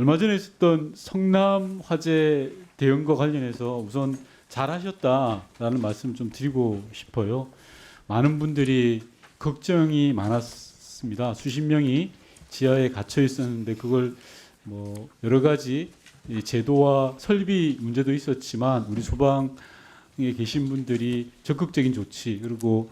얼마 전에 있었던 성남 화재 대응과 관련해서 우선 잘하셨다라는 말씀 좀 드리고 싶어요. 많은 분들이 걱정이 많았습니다. 수십 명이 지하에 갇혀 있었는데 그걸 뭐 여러 가지 제도와 설비 문제도 있었지만 우리 소방에 계신 분들이 적극적인 조치 그리고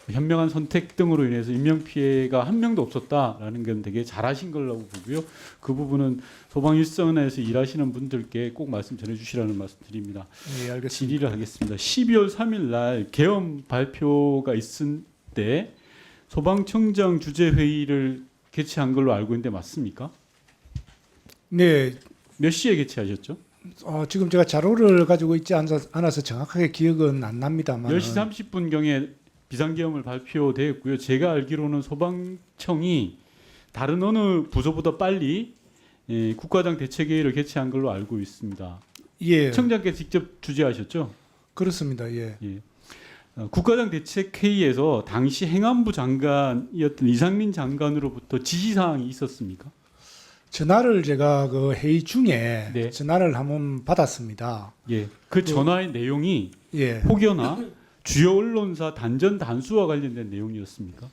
현명한 선택 등으로 인해서 인명 피해가 한 명도 없었다라는 건 되게 잘하신 걸로 보고요. 그 부분은 소방 일선에서 일하시는 분들께 꼭 말씀 전해주시라는 말씀 드립니다. 네, 알겠습니다. 질의를 하겠습니다. 12월 3일 날 계엄 발표가 있을 때 소방청장 주재 회의를 개최한 걸로 알고 있는데 맞습니까? 네, 몇 시에 개최하셨죠? 지금 제가 자료를 가지고 있지 않아서 정확하게 기억은 안 납니다만 10시 30분경에 비상계엄을 발표되었고요. 제가 알기로는 소방청이 다른 어느 부서보다 빨리 국가장 대책회의를 개최한 걸로 알고 있습니다. 예, 청장께서 직접 주재하셨죠? 그렇습니다. 예. 국가장 대책회의에서 당시 행안부 장관이었던 이상민 장관으로부터 지시사항이 있었습니까? 전화를 제가 그 회의 중에 네. 전화를 한번 받았습니다. 예. 그 전화의 내용이 예, 혹여나 주요 언론사 단전 단수와 관련된 내용이었습니까?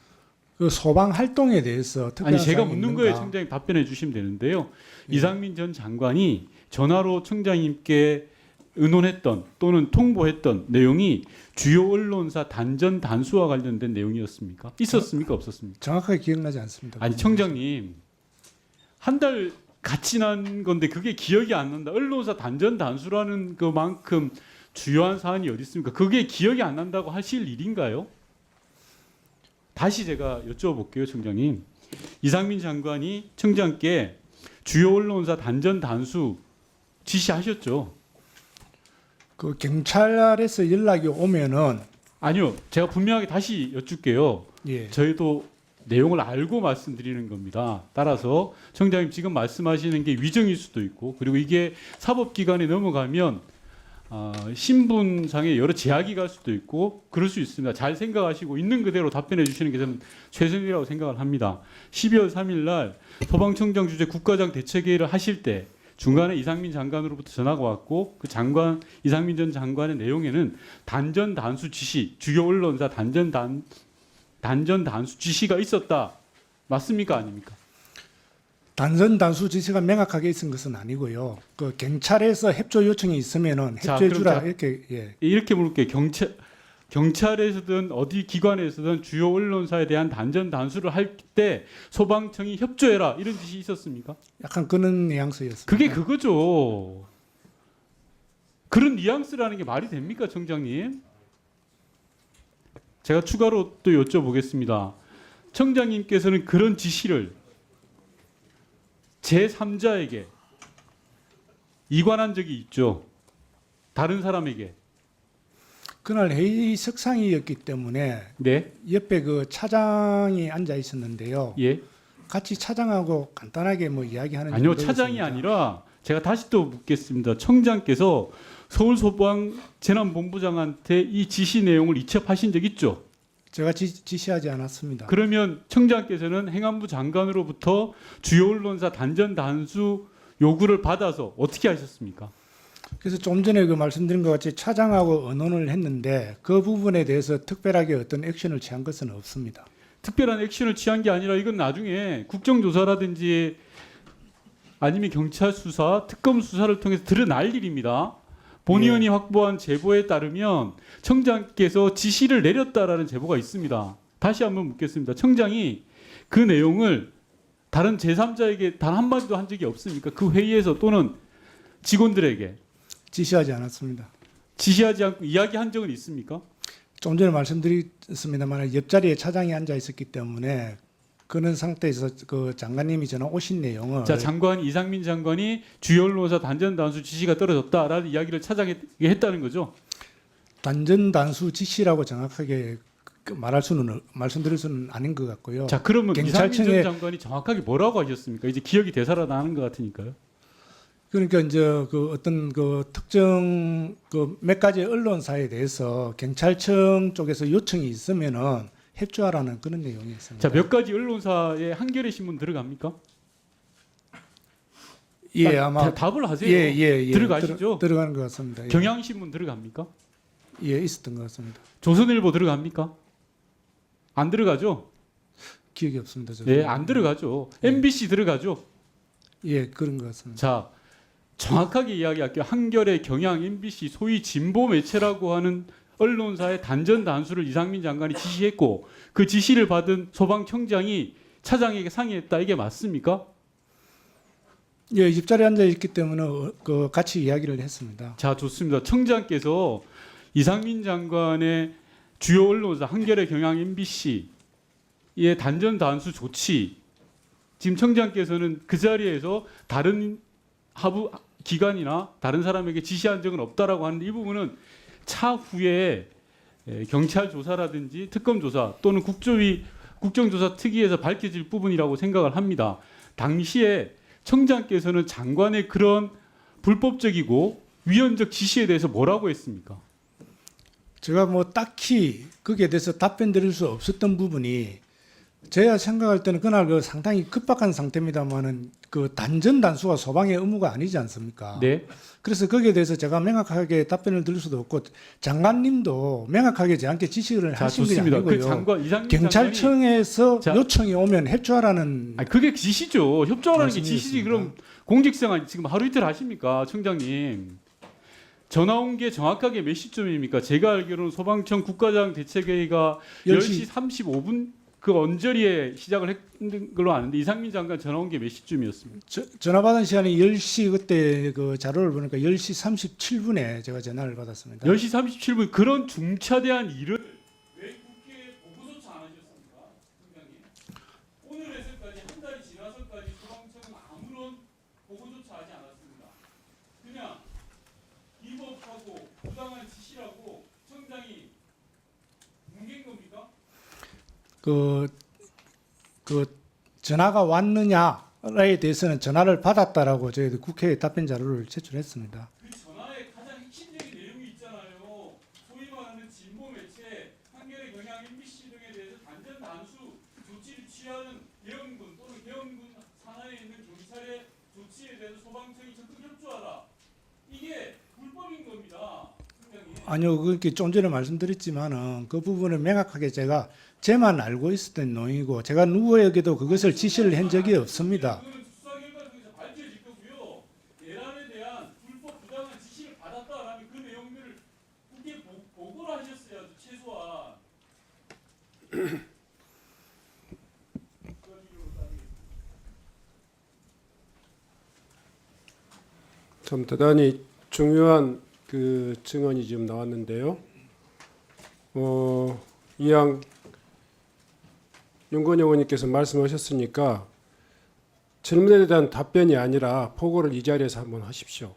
그 소방 활동에 대해서 특별한 아니 제가 사항이 묻는 있는가? 거에 청장님 답변해 주시면 되는데요. 예. 이상민 전 장관이 전화로 청장님께 의논했던 또는 통보했던 내용이 주요 언론사 단전 단수와 관련된 내용이었습니까? 있었습니까? 없었습니까? 정확하게 기억나지 않습니다. 아니 청장님 한 달 같이 난 건데 그게 기억이 안 난다. 언론사 단전 단수라는 그만큼 주요한 사안이 어디 있습니까? 그게 기억이 안 난다고 하실 일인가요? 다시 제가 여쭤볼게요, 청장님. 이상민 장관이 청장께 주요 언론사 단전 단수 지시하셨죠? 그 경찰에서 연락이 오면은 아니요, 제가 분명하게 다시 여쭙게요. 예, 저희도 내용을 알고 말씀드리는 겁니다. 따라서 청장님 지금 말씀하시는 게 위정일 수도 있고 그리고 이게 사법기관에 넘어가면 신분상의 여러 제약이 갈 수도 있고 그럴 수 있습니다. 잘 생각하시고 있는 그대로 답변해 주시는 게 저는 최선이라고 생각을 합니다. 12월 3일 날 소방청장 주재 국가장 대책회의를 하실 때 중간에 이상민 장관으로부터 전화가 왔고 그 장관 이상민 전 장관의 내용에는 단전 단수 지시 주요 언론사 단전 단수 지시가 있었다. 맞습니까? 아닙니까? 단선 단수 지시가 명확하게 있은 것은 아니고요. 그 경찰에서 협조 요청이 있으면은 자, 협조해 그럼 주라 자- 이렇게 예. 이렇게 물을게요. 경찰에서든 어디 기관에서든 주요 언론사에 대한 단전 단수를 할 때 소방청이 협조해라 이런 지시 있었습니까? 약간 그런 뉘앙스였습니다. 그게 그거죠. 그런 뉘앙스라는 게 말이 됩니까, 청장님? 제가 추가로 또 여쭤보겠습니다. 청장님께서는 그런 지시를 제3자에게 이관한 적이 있죠. 다른 사람에게. 그날 회의석상이었기 때문에 네. 옆에 그 차장이 앉아 있었는데요. 예. 같이 차장하고 간단하게 뭐 이야기하는 아니요, 정도였습니다. 차장이 아니라 제가 다시 또 묻겠습니다. 청장께서 서울소방재난본부장한테 이 지시 내용을 이첩하신 적 있죠? 제가 지시하지 않았습니다. 그러면 청장께서는 행안부 장관으로부터 주요 언론사 단전 단수 요구를 받아서 어떻게 하셨습니까? 그래서 좀 전에 그 말씀드린 것 같이 차장하고 의논을 했는데 그 부분에 대해서 특별하게 어떤 액션을 취한 것은 없습니다. 특별한 액션을 취한 게 아니라 이건 나중에 국정조사라든지 아니면 경찰 수사, 특검 수사를 통해서 드러날 일입니다. 본 예. 의원이 확보한 제보에 따르면 청장께서 지시를 내렸다라는 제보가 있습니다. 다시 한번 묻겠습니다. 청장이 그 내용을 다른 제3자에게 단 한마디도 한 적이 없습니까? 그 회의에서 또는 직원들에게 지시하지 않았습니다. 지시하지 않고 이야기한 적은 있습니까? 좀 전에 말씀드렸습니다만 옆자리에 차장이 앉아 있었기 때문에 그런 상태에서 그 장관님이 전화 오신 내용을 자, 이상민 장관이 주요 언론사 단전 단수 지시가 떨어졌다라는 이야기를 차장에게 했다는 거죠. 단전 단수 지시라고 정확하게 말씀드릴 수는 아닌 것 같고요. 자, 그러면 이상민 전 경찰청에 장관이 정확하게 뭐라고 하셨습니까? 이제 기억이 되살아나는 것 같으니까요. 그러니까 이제 그 어떤 그 특정 그 몇 가지 언론사에 대해서 경찰청 쪽에서 요청이 있으면은 협조하라는 그런 내용이 있습니다. 자, 몇 가지 언론사에 한겨레 신문 들어갑니까? 예, 아마 답을 하세요. 예. 들어가시죠? 들어가는 것 같습니다. 예. 경향신문 들어갑니까? 예, 있었던 것 같습니다. 조선일보 들어갑니까? 안 들어가죠? 기억이 없습니다. 저도. 예, 안 들어가죠. 예. MBC 들어가죠. 예, 그런 것 같습니다. 자, 정확하게 이야기할게요. 한겨레, 경향, MBC 소위 진보 매체라고 하는 언론사의 단전 단수를 이상민 장관이 지시했고 그 지시를 받은 소방청장이 차장에게 상의했다. 이게 맞습니까? 예, 입자리에 앉아 있기 때문에 그 같이 이야기를 했습니다. 자, 좋습니다. 청장께서 이상민 장관의 주요 언론사 한겨레, 경향, MBC의 단전 단수 조치 지금 청장께서는 그 자리에서 다른 하부 기관이나 다른 사람에게 지시한 적은 없다라고 하는데 이 부분은 차후에 경찰 조사라든지 특검 조사 또는 국정조사 특위에서 밝혀질 부분이라고 생각을 합니다. 당시에 청장께서는 장관의 그런 불법적이고 위헌적 지시에 대해서 뭐라고 했습니까? 제가 뭐 딱히 거기에 대해서 답변 드릴 수 없었던 부분이 제가 생각할 때는 그날 그 상당히 급박한 상태입니다만은 그 단전 단수가 소방의 의무가 아니지 않습니까? 네. 그래서 거기에 대해서 제가 명확하게 답변을 드릴 수도 없고 장관님도 명확하게 저한테 지시를 자, 하신 게 좋습니다. 아니고요. 그 장관 이상민 장관이 경찰청에서 자, 요청이 오면 협조하라는 아니, 그게 지시죠. 협조하라는 게 지시지. 말씀이었습니다. 그럼 공직생활 지금 하루 이틀 하십니까, 청장님? 전화 온 게 정확하게 몇 시쯤입니까? 제가 알기로는 소방청 국가장 대책회의가 10시 35분 그 언저리에 시작을 했는 걸로 아는데 이상민 장관 전화 온 게 몇 시쯤이었습니까? 전화 받은 시간이 10시 그때 그 자료를 보니까 10시 37분에 제가 전화를 받았습니다. 10시 37분 그런 중차대한 일을 왜 국회에 보고조차 안 하셨습니까, 청장님? 오늘에서까지 한 달이 지나서까지 소방청은 아무런 보고조차 하지 않았습니다. 그냥 위법하고 부당한 지시라고 청장이 뭉갠 겁니까? 그 전화가 왔느냐에 대해서는 전화를 받았다라고 저희들 국회에 답변 자료를 제출했습니다. 그 전화에 가장 핵심적인 내용이 있잖아요. 소위 말하는 진보 매체, 한겨레, 경향, MBC 등에 대해서 단전 단수 조치를 취하는 대형군 또는 대형군 산하에 있는 경찰의 조치에 대해서 소방청이 적극 협조하라. 이게 불법인 겁니다, 총장님. 아니요, 그렇게 좀 전에 말씀드렸지만은 그 부분을 명확하게 제가 제만 알고 있었던 내용이고 제가 누구에게도 그것을 지시를 한 적이 없습니다. 그거는 수사 결과 통해서 밝혀질 거고요. 내란에 대한 불법 부당한 지시를 받았다라는 그 내용들을 국회에 보고를 하셨어야죠, 최소한. 참 대단히 중요한 그 증언이 지금 나왔는데요. 이왕 윤건영 의원님께서 말씀하셨으니까 질문에 대한 답변이 아니라 보고를 이 자리에서 한번 하십시오.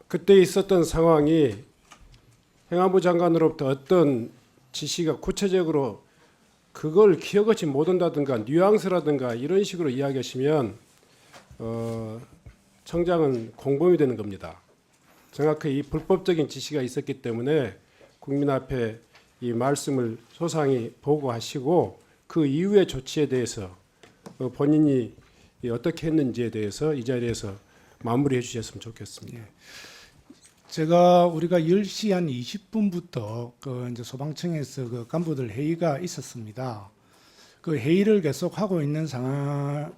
그때 있었던 상황이 행안부 장관으로부터 어떤 지시가 구체적으로 그걸 기억하지 못한다든가 뉘앙스라든가 이런 식으로 이야기하시면 청장은 공범이 되는 겁니다. 정확히 이 불법적인 지시가 있었기 때문에 국민 앞에 이 말씀을 소상히 보고하시고 그 이후의 조치에 대해서 본인이 어떻게 했는지에 대해서 이 자리에서 마무리해 주셨으면 좋겠습니다. 제가 우리가 10시 한 20분부터 그 이제 소방청에서 그 간부들 회의가 있었습니다. 그 회의를 계속 하고 있는 상황이었고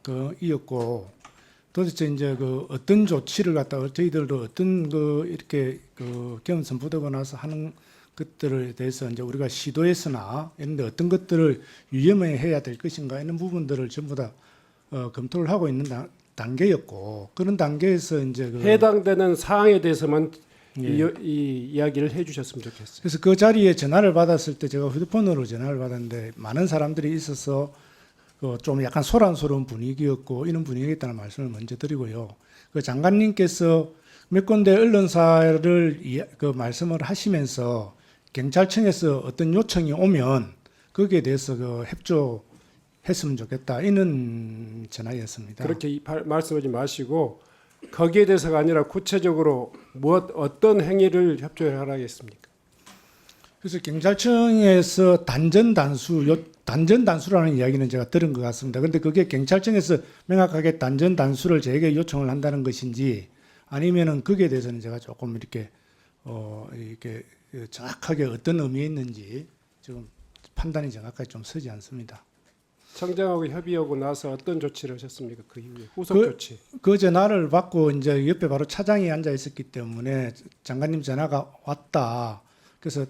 도대체 이제 그 어떤 조치를 갖다가 저희들도 어떤 그 이렇게 그 경험 선포되고 나서 하는 것들에 대해서 이제 우리가 시도했으나 이런데 어떤 것들을 유념해야 될 것인가 이런 부분들을 전부 다 검토를 하고 있는 단계였고 그런 단계에서 이제 그 해당되는 사항에 대해서만 예. 이 이야기를 해주셨으면 좋겠어요. 그래서 그 자리에 전화를 받았을 때 제가 휴대폰으로 전화를 받았는데 많은 사람들이 있어서 좀 약간 소란스러운 분위기였고 이런 분위기였다는 말씀을 먼저 드리고요. 그 장관님께서 몇 군데 언론사를 그 말씀을 하시면서 경찰청에서 어떤 요청이 오면 거기에 대해서 그 협조했으면 좋겠다 이런 전화였습니다. 그렇게 말씀하지 마시고 거기에 대해서가 아니라 구체적으로 어떤 행위를 협조하라겠습니까? 그래서 경찰청에서 단전 단수라는 이야기는 제가 들은 것 같습니다. 그런데 그게 경찰청에서 명확하게 단전 단수를 저에게 요청을 한다는 것인지 아니면은 거기에 대해서는 제가 조금 이렇게 이렇게 정확하게 어떤 의미에 있는지 지금 판단이 정확하게 좀 서지 않습니다. 청장하고 협의하고 나서 어떤 조치를 하셨습니까? 그 이후에 후속 그- 조치. 그 전화를 받고 이제 옆에 바로 차장이 앉아 있었기 때문에 장관님 전화가 왔다. 그래서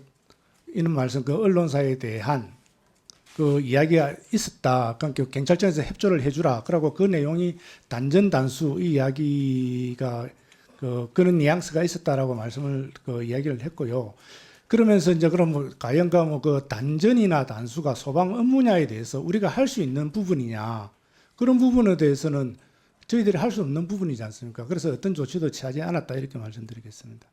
이런 말씀 그 언론사에 대한 그 이야기가 있었다. 그러니까 경찰청에서 협조를 해주라. 그러고 그 내용이 단전 단수 이 이야기가 그런 뉘앙스가 있었다라고 말씀을 이야기를 했고요. 그러면서 이제 그럼 과연 그 단전이나 단수가 소방 업무냐에 대해서 우리가 할 수 있는 부분이냐 그런 부분에 대해서는 저희들이 할 수 없는 부분이지 않습니까? 그래서 어떤 조치도 취하지 않았다 이렇게 말씀드리겠습니다.